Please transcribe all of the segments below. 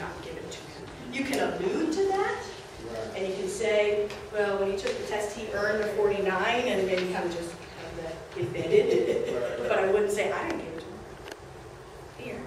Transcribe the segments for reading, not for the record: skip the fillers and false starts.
not given to him. You can allude to that, and you can say, well, when he took the test, he earned a 49, and then you kind of just have that embedded. But I wouldn't say, I didn't give it to him. Here.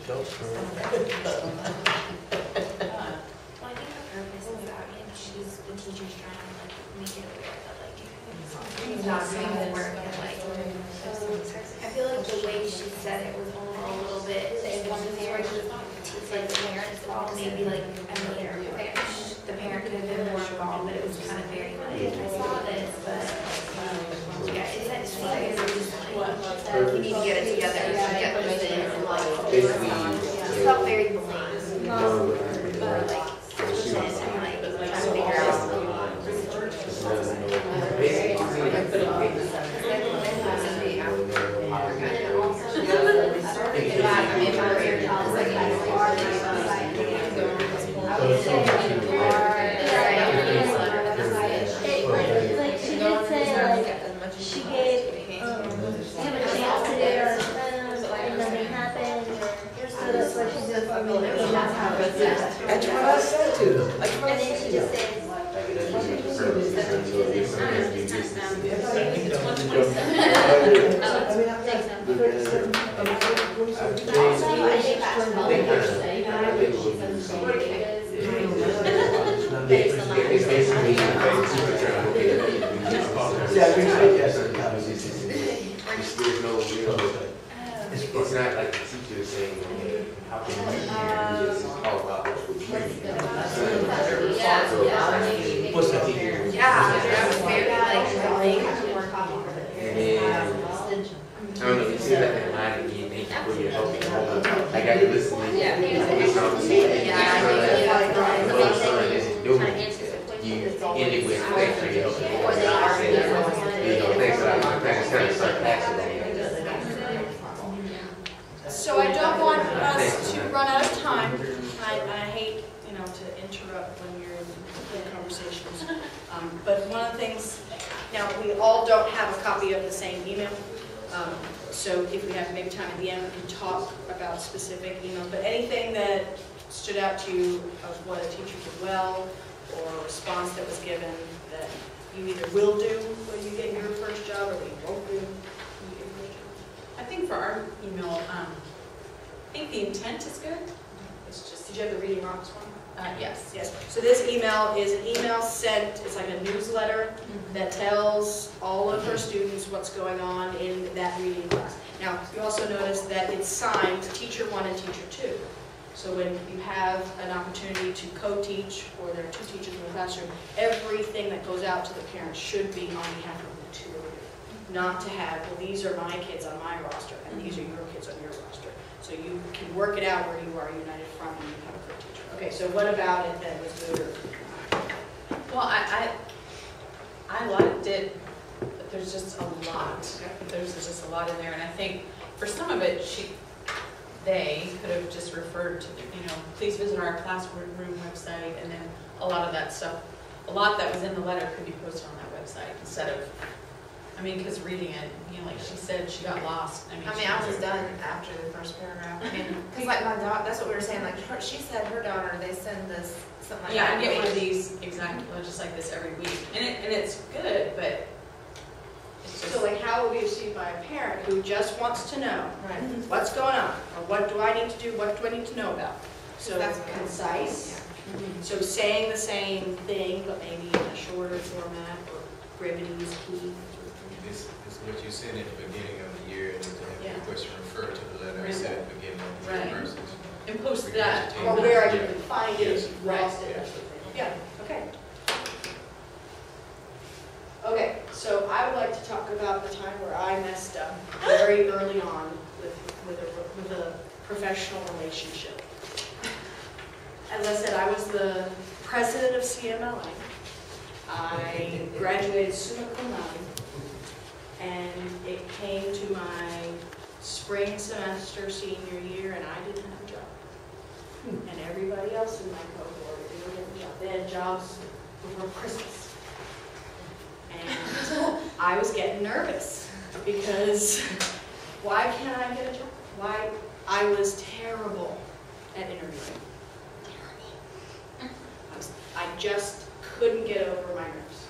Well, I think the purpose is that the teacher's trying to like make it aware that like he's not doing his work and like I feel like the way she said it was only a little bit like the parents all maybe like the parent could have been more involved, but it was kind of very like I saw this, but yeah, it's like you need to get it together and get this in and like it felt very blatant, but like trying to figure out. Like she did say, like she gave him a chance to do it, and nothing happened. So that's what she did for me. That's what I said to them. And then she just says, It's not like the teacher is saying, how can you just talk about what you what's the teacher? Yeah, that was very like I don't know, you see that in line again, thank you for your help. I got you listening. You end it with thanks for your help. Thanks for that. Thanks kind of sarcastic. So I don't want us to run out of time. I hate, to interrupt when you're in conversations. But one of the things, now we all don't have a copy of the same email. So if we have maybe time at the end, we can talk about specific emails. But anything that stood out to you of what a teacher did well, or a response that was given that you either will do when you get your first job, or that you won't do when you get your first job. I think for our email, I think the intent is good. It's just, did you have the Reading Rocks one? Yes. Yes. So this email is an email sent, it's like a newsletter that tells all of her students what's going on in that reading class. Now, you also notice that it's signed Teacher 1 and Teacher 2. So when you have an opportunity to co-teach, or there are two teachers in the classroom, everything that goes out to the parents should be on behalf of the two of you. Not to have, well, these are my kids on my roster, and these are your kids on your roster. So you can work it out where you are united front and you have a co-teacher. Okay, so what about it that was good? Well, I liked it, but there's just a lot. There's just a lot in there, and I think for some of it, they could have just referred to, please visit our classroom website, and then a lot of that stuff, a lot that was in the letter could be posted on that website instead of, because reading it, like she said, she got lost. I was done after the first paragraph. Because like my daughter, that's what we were saying. Like she said, her daughter, they send this something like that. Yeah, I get one of these just like this every week, and it's good, but it's just So like, how will be received by a parent who just wants to know what's going on, or what do I need to do, what do I need to know about? So that's concise. So saying the same thing, but maybe in a shorter format, or brevity is key. It's what you said at the beginning of the year, and to have the question refer to the letter I said at the beginning of the year versus. and post that. Or where I can find it, Yes. lost it, that sort of thing. Yeah, okay. Okay, so I would like to talk about the time where I messed up very early on with a professional relationship. As I said, I was the president of CMLA. I graduated summa cum laude, and it came to my spring semester senior year, and I didn't have a job. And everybody else in my cohort didn't get a job. They had jobs before Christmas. And I was getting nervous because why can't I get a job? Why? I was terrible at interviewing. Terrible. I just couldn't get over my nerves.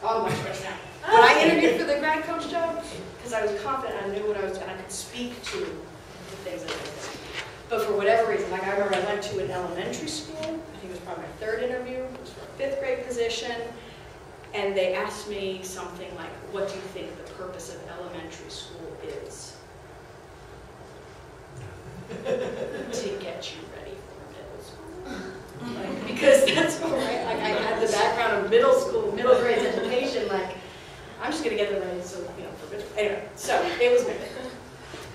Oh, much worse now. When I interviewed for the grad coach job, because I was confident, I knew what I was doing, I could speak to the things that I was doing. But for whatever reason, like I remember I went to an elementary school, I think it was probably my third interview, it was for a 5th grade position, and they asked me something like, what do you think the purpose of elementary school is? To get you ready for middle school. Like, because that's all right, like I had the background of middle school, middle grade education, like, I'm just gonna get them ready, so, you know, for middle. Anyway, so it was good.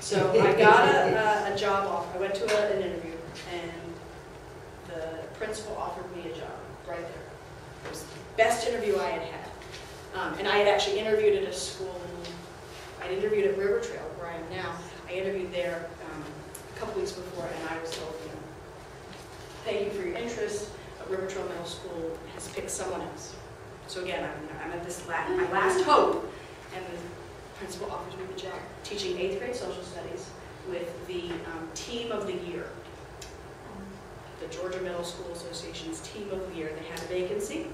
So I got a job offer. I went to an interview, and the principal offered me a job right there. It was the best interview I had had. And I had actually interviewed at a school. I interviewed at River Trail, where I am now. I interviewed there a couple weeks before, and I was told, you know, thank you for your interest, but River Trail Middle School has picked someone else. So again, I'm at this my last hope, and the principal offers me the job, teaching 8th grade social studies with the team of the year. The Georgia Middle School Association's team of the year. They had a vacancy,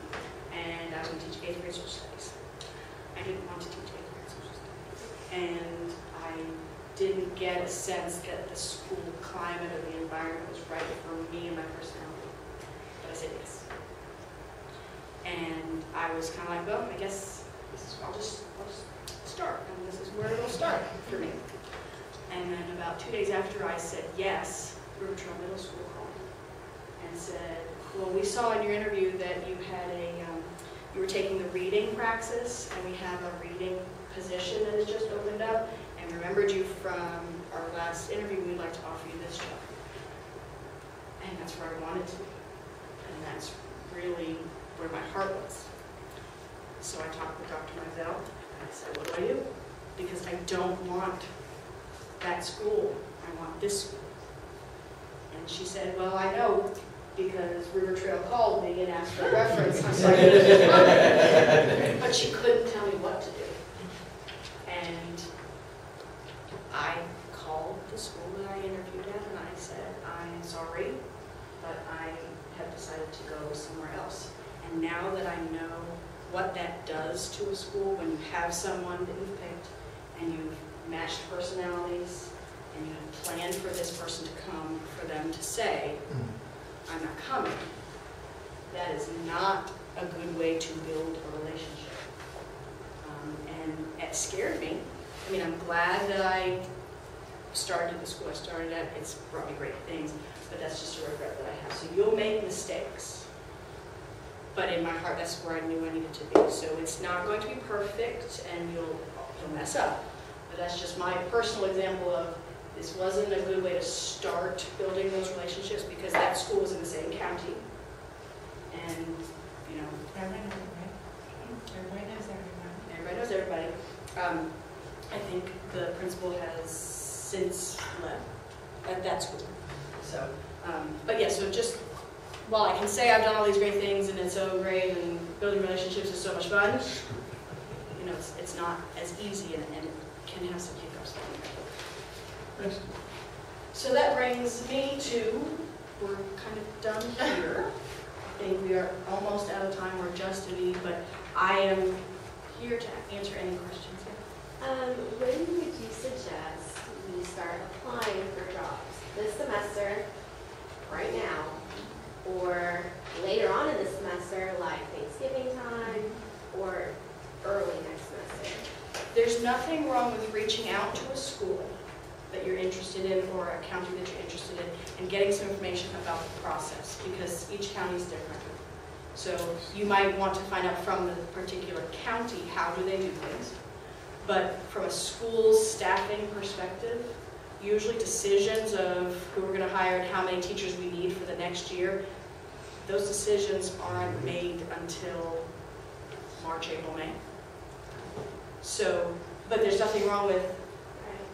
and I was going to teach 8th grade social studies. I didn't want to teach 8th grade social studies. And I didn't get a sense that the school climate or the environment was right for me and my personality. But I said yes. And I was kind of like, well, I guess I'll just start, and this is where it'll start for me. And then about 2 days after I said yes, River Trail Middle School called and said, well, we saw in your interview that you had you were taking the reading praxis, and we have a reading position that has just opened up, and we remembered you from our last interview. We'd like to offer you this job. And that's where I wanted to be, and that's really where my heart was. So I talked with Dr. Mizell, and I said, what do I do? Because I don't want that school, I want this school. And she said, well, I know, because River Trail called me and asked for a reference. I was like, but she couldn't tell me what to do. And I called the school that I interviewed at, and I said, I'm sorry, but I have decided to go somewhere else. And now that I know what that does to a school when you have someone that you've picked and you've matched personalities and you have planned for this person to come, for them to say, I'm not coming, that is not a good way to build a relationship. And it scared me. I mean, I'm glad that I started the school I started at. It's brought me great things, but that's just a regret that I have. So you'll make mistakes. But in my heart, that's where I knew I needed to be. So it's not going to be perfect, and you'll mess up. But that's just my personal example of this wasn't a good way to start building those relationships, because that school was in the same county. And, you know. Everybody knows, right? Everybody knows everybody. Everybody knows everybody. I think the principal has since left at that school. So, but yeah, so just, while I can say I've done all these great things and it's so great and building relationships is so much fun, you know, it's not as easy, and it can have some hiccups. So that brings me to, we're kind of done here. I think we are almost out of time. We're just to be, but I am here to answer any questions. When would you suggest we start applying for jobs? This semester, right now, or later on in the semester, like Thanksgiving time, or early next semester? There's nothing wrong with reaching out to a school that you're interested in or a county that you're interested in, and getting some information about the process, because each county is different. So you might want to find out from the particular county, how do they do things? But from a school's staffing perspective, usually decisions of who we're going to hire and how many teachers we need for the next year, those decisions aren't made until March, April, May. So, but there's nothing wrong with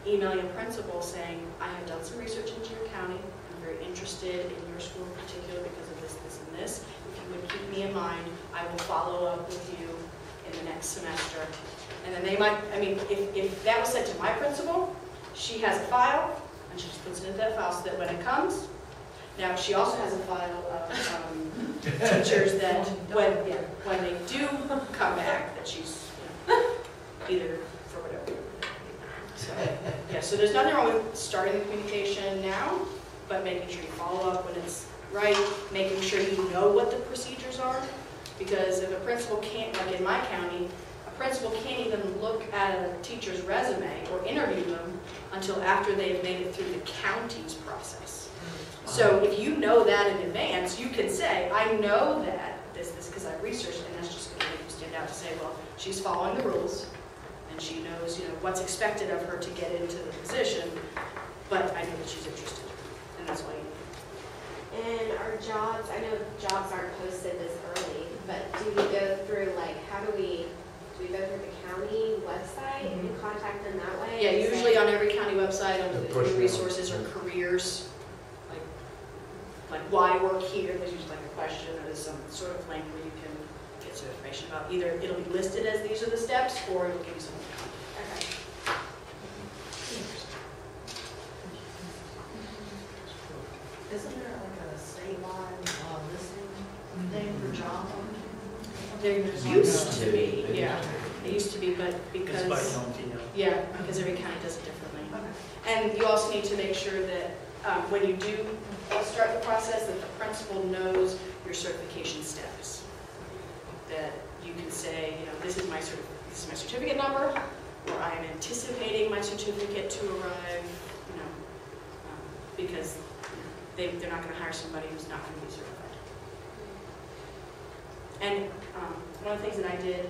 emailing a principal saying, I have done some research into your county, I'm very interested in your school in particular because of this, this, and this. If you would keep me in mind, I will follow up with you in the next semester. And then they might, I mean, if that was sent to my principal, she has a file, and she just puts it into that file so that when it comes, now she also has a file of teachers that when they do come back, that she's, either for whatever. So, yeah, so there's nothing wrong with starting the communication now, but making sure you follow up when it's right, making sure you know what the procedures are, because if a principal can't, like in my county, a principal can't even look at a teacher's resume or interview them until after they've made it through the county's process. So if you know that in advance, you can say, I know that this, because I researched, and that's just going to make you stand out to say, well, she's following the rules, and she knows, what's expected of her to get into the position, but I know that she's interested, and that's why you need. And our jobs, I know jobs aren't posted this early, but do we go through, how do we go through the county website and contact them that way? Yeah, and usually say, on every county website, under the resources or careers, like why work here, there's usually a question, or there's some sort of link where you can get some information about either it'll be listed as these are the steps, or it'll give you some. Okay. Isn't there like a statewide listing thing for job? There used to be, yeah, it used to be, but because, It's by county, yeah, because every county does it differently. And you also need to make sure that when you do start the process, that the principal knows your certification status. That you can say, this is my certificate number, or I am anticipating my certificate to arrive, because they're not going to hire somebody who's not going to be certified. And one of the things that I did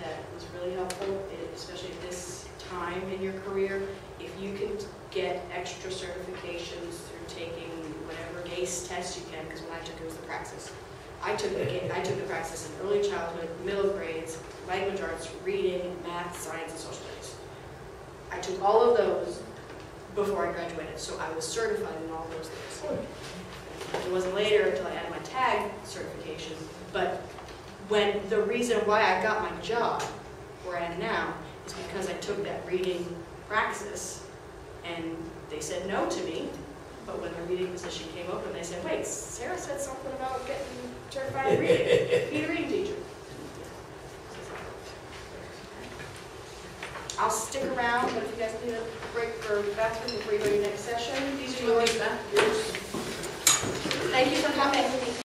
that was really helpful, especially at this time in your career, if you can get extra certifications through taking whatever GACE test you can, because when I took it was the praxis. I took the praxis in early childhood, middle grades, language arts, reading, math, science, and social studies. I took all of those before I graduated, so I was certified in all those things. It wasn't later until I had my tag certification, but the reason why I got my job where I am now is because I took that reading praxis, and they said no to me, but when the reading position came open, they said, wait, Sarah said something about getting certified in reading, be a reading teacher. I'll stick around, but if you guys need a break for bathroom before you go to your next session, these are yours. Thank you for coming.